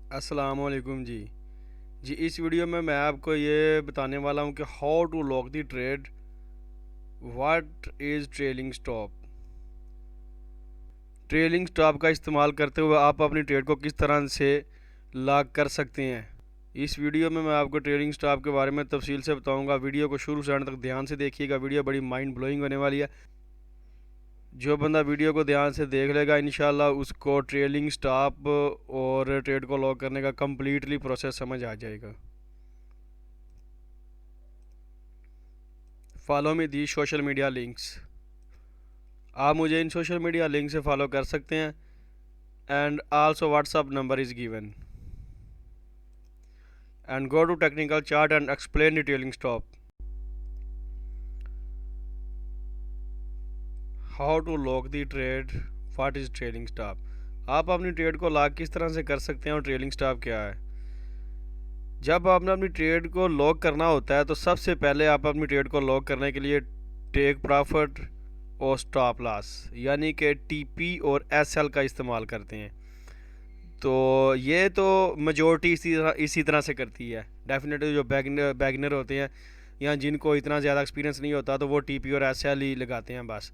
अस्सलाम वालेकुम जी। इस वीडियो में मैं आपको ये बताने वाला हूँ कि how to lock the trade, what is trailing stop. Trailing stop का इस्तेमाल करते हुए आप अपनी ट्रेड को किस तरह से लॉक कर सकते हैं। इस वीडियो में मैं आपको ट्रेलिंग स्टॉप के बारे में तफसील से बताऊंगा। वीडियो को शुरू से अंत तक ध्यान से देखिएगा, वीडियो बड़ी माइंड ब्लोइंग होने वाली है। जो बंदा वीडियो को ध्यान से देख लेगा इंशाल्लाह उसको ट्रेलिंग स्टॉप और ट्रेड को लॉक करने का कम्प्लीटली प्रोसेस समझ आ जाएगा। Follow me the social media links. आप मुझे इन सोशल मीडिया लिंक से फॉलो कर सकते हैं and also WhatsApp number is given and go to technical chart and explain detailing stop. How to lock the trade, what is trailing stop. आप अपनी trade को लॉक किस तरह से कर सकते हैं और ट्रेलिंग स्टॉप क्या है। जब आपने अपनी ट्रेड को लॉक करना होता है तो सबसे पहले आप अपनी ट्रेड को लॉक करने के लिए टेक प्रॉफिट और स्टॉप लॉस यानी कि टीपी और एसएल का इस्तेमाल करते हैं। तो ये तो मेजोरिटी इसी तरह से करती है। डेफिनेटली जो बैगनर होते हैं या जिनको इतना ज़्यादा एक्सपीरियंस नहीं होता तो वो टीपी और एसएल ही लगाते हैं बस।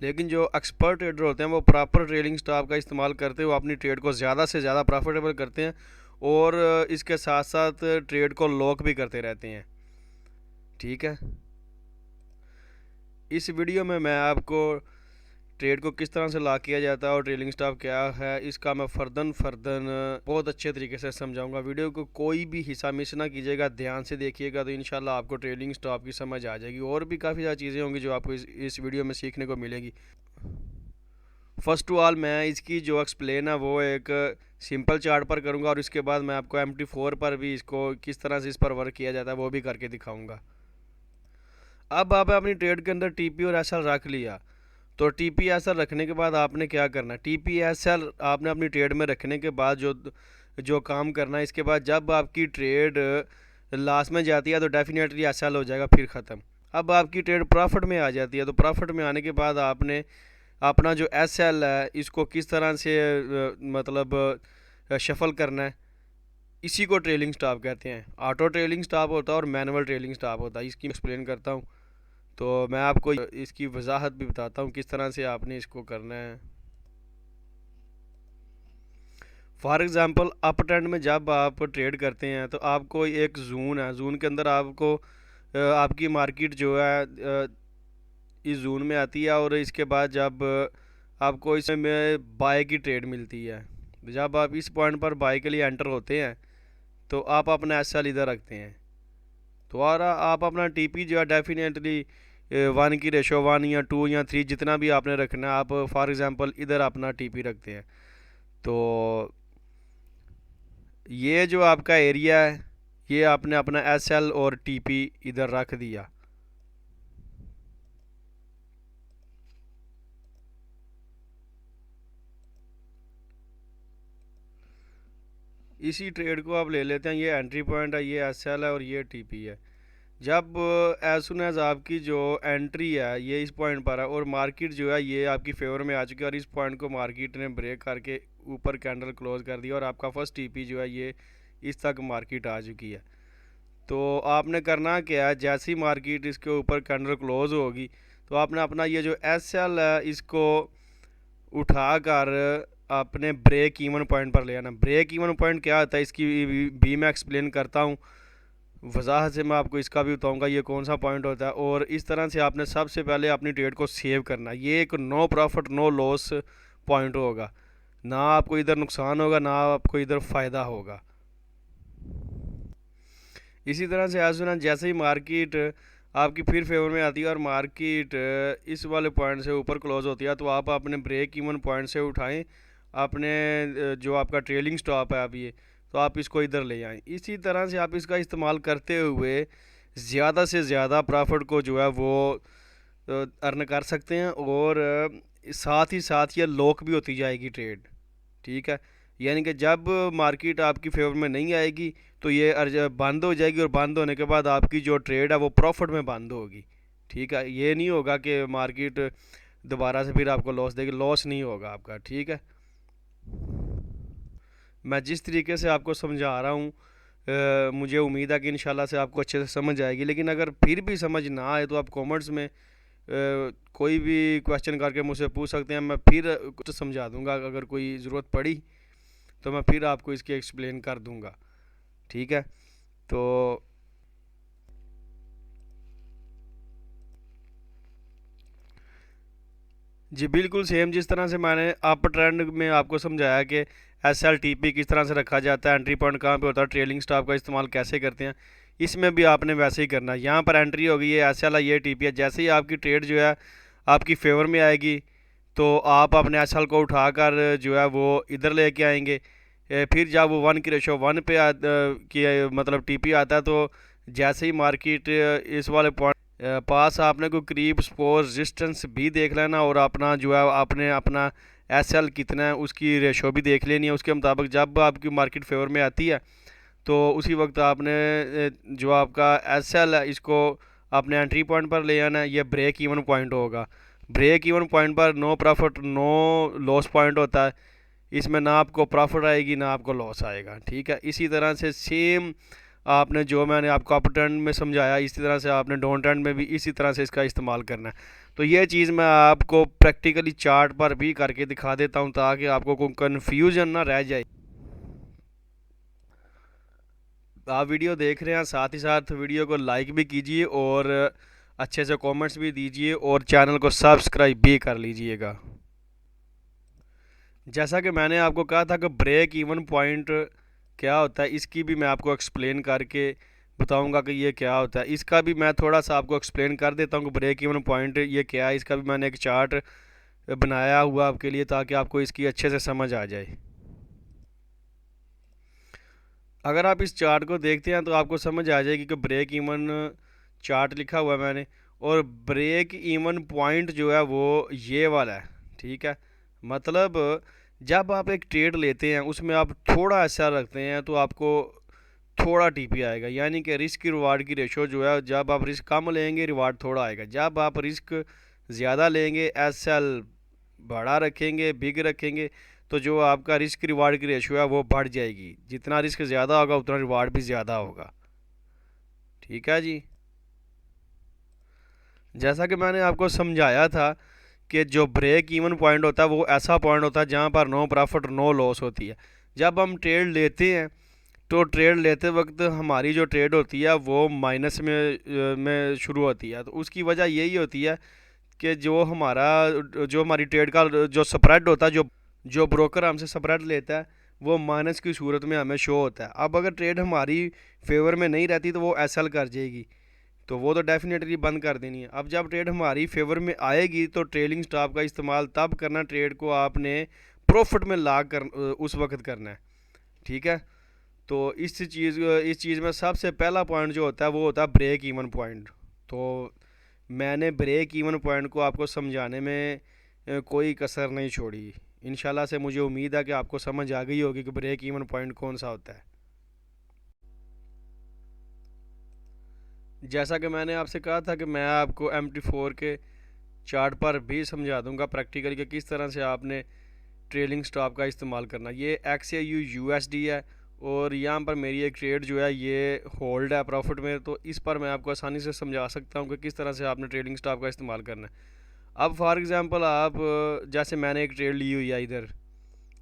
लेकिन जो एक्सपर्ट ट्रेडर होते हैं वो प्रॉपर ट्रेडिंग स्टॉप का इस्तेमाल करते हुए अपनी ट्रेड को ज़्यादा से ज़्यादा प्रॉफिटेबल करते हैं और इसके साथ साथ ट्रेड को लॉक भी करते रहते हैं। ठीक है, इस वीडियो में मैं आपको ट्रेड को किस तरह से लॉक किया जाता है और ट्रेलिंग स्टॉप क्या है इसका मैं फर्दन बहुत अच्छे तरीके से समझाऊंगा। वीडियो को कोई भी हिस्सा मिस ना कीजिएगा, ध्यान से देखिएगा तो इंशाल्लाह आपको ट्रेलिंग स्टॉप की समझ आ जाएगी। और भी काफ़ी सारी चीज़ें होंगी जो आपको इस वीडियो में सीखने को मिलेगी। फर्स्ट टू ऑल मैं इसकी जो एक्सप्लेन है वो एक सिंपल चार्ट पर करूँगा और इसके बाद मैं आपको MT4 पर भी इसको किस तरह से इस पर वर्क किया जाता है वो भी करके दिखाऊँगा। अब आप अपनी ट्रेड के अंदर टीपी और एसएल रख लिया तो टीपी एसएल रखने के बाद आपने क्या करना है। टीपी एसएल आपने अपनी ट्रेड में रखने के बाद जो जो काम करना है, इसके बाद जब आपकी ट्रेड लास्ट में जाती है तो डेफिनेटली एसएल हो जाएगा फिर ख़त्म। अब आपकी ट्रेड प्रॉफिट में आ जाती है तो प्रॉफिट में आने के बाद आपने अपना जो एसएल है इसको किस तरह से मतलब शफल करना है, इसी को ट्रेलिंग स्टॉप कहते हैं। ऑटो ट्रेलिंग स्टॉप होता है और मैनुअल ट्रेलिंग स्टॉप होता है। इसकी एक्सप्लेन करता हूँ तो मैं आपको इसकी वजाहत भी बताता हूँ किस तरह से आपने इसको करना है। फॉर एग्ज़ाम्पल अप ट्रेंड में जब आप ट्रेड करते हैं तो आपको एक जोन है, जोन के अंदर आपको आपकी मार्केट जो है इस जोन में आती है और इसके बाद जब आपको इसमें बाय की ट्रेड मिलती है, जब आप इस पॉइंट पर बाय के लिए एंटर होते हैं तो आप अपना एसएल इधर रखते हैं। तो और आप अपना टीपी जो है डेफिनेटली 1 की रेशो 1 या 2 या 3 जितना भी आपने रखना है आप फॉर एग्ज़ाम्पल इधर अपना टीपी रखते हैं। तो ये जो आपका एरिया है ये आपने अपना एसएल और टीपी इधर रख दिया। इसी ट्रेड को आप ले लेते हैं, ये एंट्री पॉइंट है, ये एसएल है और ये टीपी है। जब एज सुन एज आपकी जो एंट्री है ये इस पॉइंट पर है और मार्केट जो है ये आपकी फेवर में आ चुकी है और इस पॉइंट को मार्केट ने ब्रेक करके ऊपर कैंडल क्लोज कर दिया और आपका फर्स्ट टीपी जो है ये इस तक मार्केट आ चुकी है। तो आपने करना क्या है, जैसे ही मार्केट इसके ऊपर कैंडल क्लोज होगी तो आपने अपना ये जो एसएल है इसको उठा कर अपने ब्रेक इवन पॉइंट पर ले आना। ब्रेक इवन पॉइंट क्या होता है इसकी भी मैं एक्सप्लेन करता हूँ, वजाहत से मैं आपको इसका भी बताऊंगा ये कौन सा पॉइंट होता है। और इस तरह से आपने सबसे पहले अपनी ट्रेड को सेव करना। ये एक no profit no loss point होगा, ना आपको इधर नुकसान होगा ना आपको इधर फ़ायदा होगा। इसी तरह से आज सुना जैसे ही मार्केट आपकी फिर फेवर में आती है और मार्केट इस वाले पॉइंट से ऊपर क्लोज होती है तो आप अपने ब्रेक इवन पॉइंट से उठाएं अपने जो आपका ट्रेलिंग स्टॉप है अभी तो आप इसको इधर ले आएँ। इसी तरह से आप इसका इस्तेमाल करते हुए ज़्यादा से ज़्यादा प्रॉफिट को जो है वो अर्न कर सकते हैं और साथ ही साथ ये लॉक भी होती जाएगी ट्रेड। ठीक है, यानी कि जब मार्केट आपकी फेवर में नहीं आएगी तो ये बंद हो जाएगी और बंद होने के बाद आपकी जो ट्रेड है वो प्रॉफिट में बंद होगी। ठीक है, ये नहीं होगा कि मार्केट दोबारा से फिर आपको लॉस देगी, लॉस नहीं होगा आपका। ठीक है, मैं जिस तरीके से आपको समझा रहा हूँ, मुझे उम्मीद है कि इंशाल्लाह से आपको अच्छे से समझ आएगी। लेकिन अगर फिर भी समझ ना आए तो आप कमेंट्स में कोई भी क्वेश्चन करके मुझसे पूछ सकते हैं, मैं फिर कुछ समझा दूंगा। अगर कोई ज़रूरत पड़ी तो मैं फिर आपको इसकी एक्सप्लेन कर दूंगा, ठीक है। तो जी बिल्कुल सेम जिस तरह से मैंने अप ट्रेंड में आपको समझाया कि एस एल टी पी किस तरह से रखा जाता है, एंट्री पॉइंट कहाँ पे होता है, ट्रेलिंग स्टॉप का इस्तेमाल कैसे करते हैं, इसमें भी आपने वैसे ही करना है। यहाँ पर एंट्री होगी, ये एस एल है, ये टी पी है। जैसे ही आपकी ट्रेड जो है आपकी फेवर में आएगी तो आप अपने एस एल को उठाकर जो है वो इधर लेके आएंगे। फिर जब वो वन की रेशो वन पे की मतलब टी पी आता है तो जैसे ही मार्केट इस वाले पॉइंट पास आपने कोई करीब स्पोज रेजिस्टेंस भी देख लेना, और अपना जो है आपने अपना एस एल कितना है उसकी रेशो भी देख लेनी है। उसके मुताबिक जब आपकी मार्केट फेवर में आती है तो उसी वक्त आपने जो आपका एस एल है इसको अपने एंट्री पॉइंट पर ले आना है। ये ब्रेक इवन पॉइंट होगा। ब्रेक इवन पॉइंट पर no profit no loss point होता है। इसमें ना आपको प्रॉफिट आएगी ना आपको लॉस आएगा, ठीक है। इसी तरह से सेम आपने जो मैंने आपको अप ट्रेंड में समझाया, इसी तरह से आपने डाउन ट्रेंड में भी इसी तरह से इसका इस्तेमाल करना है। तो ये चीज़ मैं आपको प्रैक्टिकली चार्ट पर भी करके दिखा देता हूँ ताकि आपको कोई कन्फ्यूजन ना रह जाए। आप वीडियो देख रहे हैं, साथ ही साथ वीडियो को लाइक भी कीजिए और अच्छे से कमेंट्स भी दीजिए और चैनल को सब्सक्राइब भी कर लीजिएगा। जैसा कि मैंने आपको कहा था कि ब्रेक इवन पॉइंट क्या होता है, इसकी भी मैं आपको एक्सप्लेन करके बताऊंगा कि ये क्या होता है। इसका भी मैं थोड़ा सा आपको एक्सप्लेन कर देता हूँ कि ब्रेक इवन पॉइंट ये क्या है। इसका भी मैंने एक चार्ट बनाया हुआ आपके लिए ताकि आपको इसकी अच्छे से समझ आ जाए। अगर आप इस चार्ट को देखते हैं तो आपको समझ आ जाएगी कि ब्रेक इवन चार्ट लिखा हुआ है मैंने, और ब्रेक इवन पॉइंट जो है वो ये वाला है, ठीक है। मतलब जब आप एक ट्रेड लेते हैं उसमें आप थोड़ा ऐसा रखते हैं तो आपको थोड़ा टीपी आएगा, यानी कि रिस्क की रिवार्ड की रेशो जो है, जब आप रिस्क कम लेंगे रिवार्ड थोड़ा आएगा, जब आप रिस्क ज़्यादा लेंगे एस एल बड़ा रखेंगे बिग रखेंगे तो जो आपका रिस्क रिवार्ड की रेशो है वो बढ़ जाएगी। जितना रिस्क ज़्यादा होगा उतना रिवार्ड भी ज़्यादा होगा, ठीक है जी। जैसा कि मैंने आपको समझाया था कि जो ब्रेक इवन पॉइंट होता है वो ऐसा पॉइंट होता है जहाँ पर नो प्रॉफिट नो लॉस होती है। जब हम ट्रेड लेते हैं तो ट्रेड लेते वक्त हमारी जो ट्रेड होती है वो माइनस में शुरू होती है। तो उसकी वजह यही होती है कि जो हमारी ट्रेड का जो स्प्रेड होता है, जो ब्रोकर हमसे स्प्रेड लेता है वो माइनस की सूरत में हमें शो होता है। अब अगर ट्रेड हमारी फेवर में नहीं रहती तो वो एस एल कर जाएगी, तो वो तो डेफिनेटली बंद कर देनी है। अब जब ट्रेड हमारी फेवर में आएगी तो ट्रेलिंग स्टॉप का इस्तेमाल तब करना, ट्रेड को आपने प्रॉफिट में ला कर उस वक्त करना है, ठीक है। तो इस चीज़ में सबसे पहला पॉइंट जो होता है वो होता है ब्रेक इवन पॉइंट। तो मैंने ब्रेक इवन पॉइंट को आपको समझाने में कोई कसर नहीं छोड़ी। इंशाल्लाह से मुझे उम्मीद है कि आपको समझ आ गई होगी कि ब्रेक इवन पॉइंट कौन सा होता है। जैसा कि मैंने आपसे कहा था कि मैं आपको MT4 के चार्ट पर भी समझा दूंगा प्रैक्टिकली कि किस तरह से आपने ट्रेलिंग स्टॉप का इस्तेमाल करना। ये XAU USD है और यहाँ पर मेरी एक ट्रेड जो है ये होल्ड है प्रॉफिट में, तो इस पर मैं आपको आसानी से समझा सकता हूँ कि किस तरह से आपने ट्रेलिंग स्टॉप का इस्तेमाल करना है। अब फॉर एग्ज़ाम्पल आप जैसे मैंने एक ट्रेड ली हुई है, इधर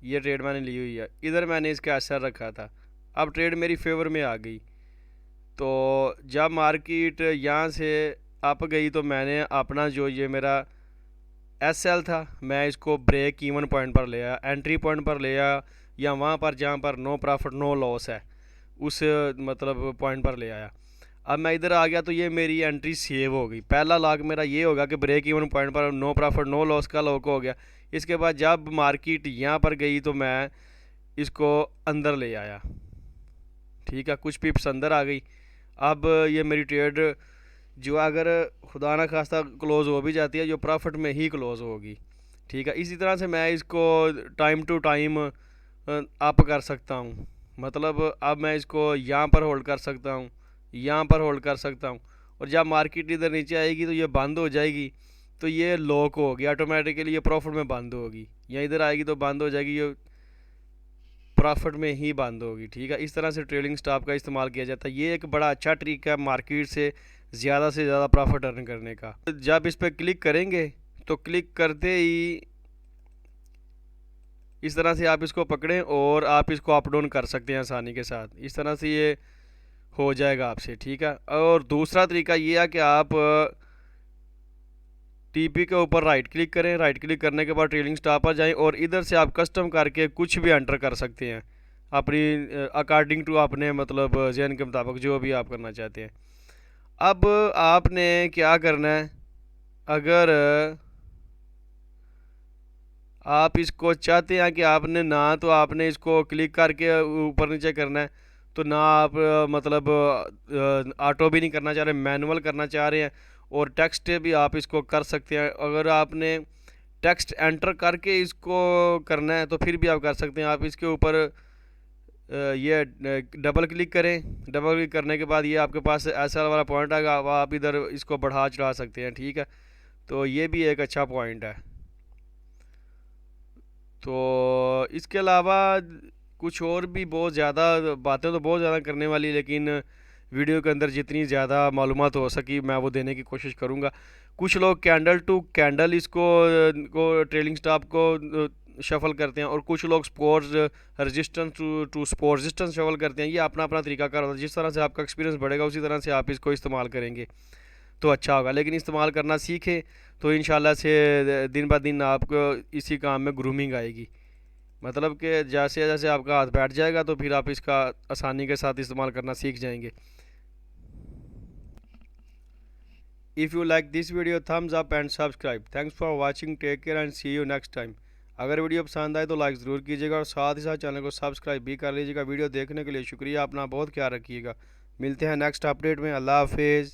ये ट्रेड मैंने ली हुई है, इधर मैंने इसका असर रखा था। अब ट्रेड मेरी फेवर में आ गई, तो जब मार्केट यहाँ से अप गई तो मैंने अपना जो ये मेरा एस एल था मैं इसको ब्रेक इवन पॉइंट पर ले आया, एंट्री पॉइंट पर ले आया, या वहाँ पर जहाँ पर नो प्रॉफिट नो लॉस है उस मतलब पॉइंट पर ले आया। अब मैं इधर आ गया तो ये मेरी एंट्री सेव हो गई। पहला लॉक मेरा ये होगा कि ब्रेक इवन पॉइंट पर नो प्रॉफिट नो लॉस का लॉक हो गया। इसके बाद जब मार्केट यहाँ पर गई तो मैं इसको अंदर ले आया, ठीक है, कुछ पिप्स अंदर आ गई। अब ये मेरी ट्रेड जो अगर खुदा ना खास्ता क्लोज़ हो भी जाती है जो प्रॉफिट में ही क्लोज़ होगी, ठीक है। इसी तरह से मैं इसको टाइम टू टाइम अप कर सकता हूँ। मतलब अब मैं इसको यहाँ पर होल्ड कर सकता हूँ, यहाँ पर होल्ड कर सकता हूँ, और जब मार्केट इधर नीचे आएगी तो ये बंद हो जाएगी, तो ये लॉक होगी ऑटोमेटिकली, ये प्रॉफिट में बंद होगी। या इधर आएगी तो बंद हो जाएगी, ये प्रॉफिट में ही बंद होगी। ठीक है, इस तरह से ट्रेलिंग स्टॉप का इस्तेमाल किया जाता है। ये एक बड़ा अच्छा ट्रिक है मार्केट से ज़्यादा प्रॉफिट अर्न करने का। जब इस पर क्लिक करेंगे तो क्लिक करते ही इस तरह से आप इसको पकड़ें और आप इसको अप डाउन कर सकते हैं आसानी के साथ। इस तरह से ये हो जाएगा आपसे। ठीक है, और दूसरा तरीका ये है कि आप टीपी के ऊपर राइट क्लिक करें। राइट क्लिक करने के बाद ट्रेलिंग स्टॉप पर जाएं और इधर से आप कस्टम करके कुछ भी एंटर कर सकते हैं अपनी अकॉर्डिंग टू अपने मतलब जहन के मुताबिक जो भी आप करना चाहते हैं। अब आपने क्या करना है, अगर आप इसको चाहते हैं कि आपने ना तो आपने इसको क्लिक करके ऊपर नीचे करना है, तो ना आप मतलब ऑटो भी नहीं करना चाह रहे, मैनुअल करना चाह रहे हैं, और टेक्स्ट भी आप इसको कर सकते हैं। अगर आपने टेक्स्ट एंटर करके इसको करना है तो फिर भी आप कर सकते हैं। आप इसके ऊपर ये डबल क्लिक करें। डबल क्लिक करने के बाद ये आपके पास ऐसा वाला पॉइंट आएगा, आप इधर इसको बढ़ा चढ़ा सकते हैं। ठीक है, तो ये भी एक अच्छा पॉइंट है। तो इसके अलावा कुछ और भी बहुत ज़्यादा बातें तो बहुत ज़्यादा करने वाली, लेकिन वीडियो के अंदर जितनी ज़्यादा मालूमात हो सकी मैं वो देने की कोशिश करूँगा। कुछ लोग कैंडल टू कैंडल इसको ट्रेलिंग स्टॉप को शफल करते हैं, और कुछ लोग supports resistance to support resistance shuffle करते हैं। ये अपना अपना तरीकाकार होता है। जिस तरह से आपका एक्सपीरियंस बढ़ेगा उसी तरह से आप इसको इस्तेमाल करेंगे तो अच्छा होगा। लेकिन इस्तेमाल करना सीखें तो इंशाल्लाह से दिन ब दिन आपको इसी काम में ग्रूमिंग आएगी। मतलब कि जैसे जैसे आपका हाथ बैठ जाएगा तो फिर आप इसका आसानी के साथ इस्तेमाल करना सीख जाएंगे। If you like this video thumbs up and subscribe. Thanks for watching, take care and see you next time. अगर वीडियो पसंद आए तो लाइक ज़रूर कीजिएगा और साथ ही साथ चैनल को सब्सक्राइब भी कर लीजिएगा। वीडियो देखने के लिए शुक्रिया, अपना बहुत ख्याल रखिएगा। मिलते हैं नेक्स्ट अपडेट में। अल्लाह हाफिज़।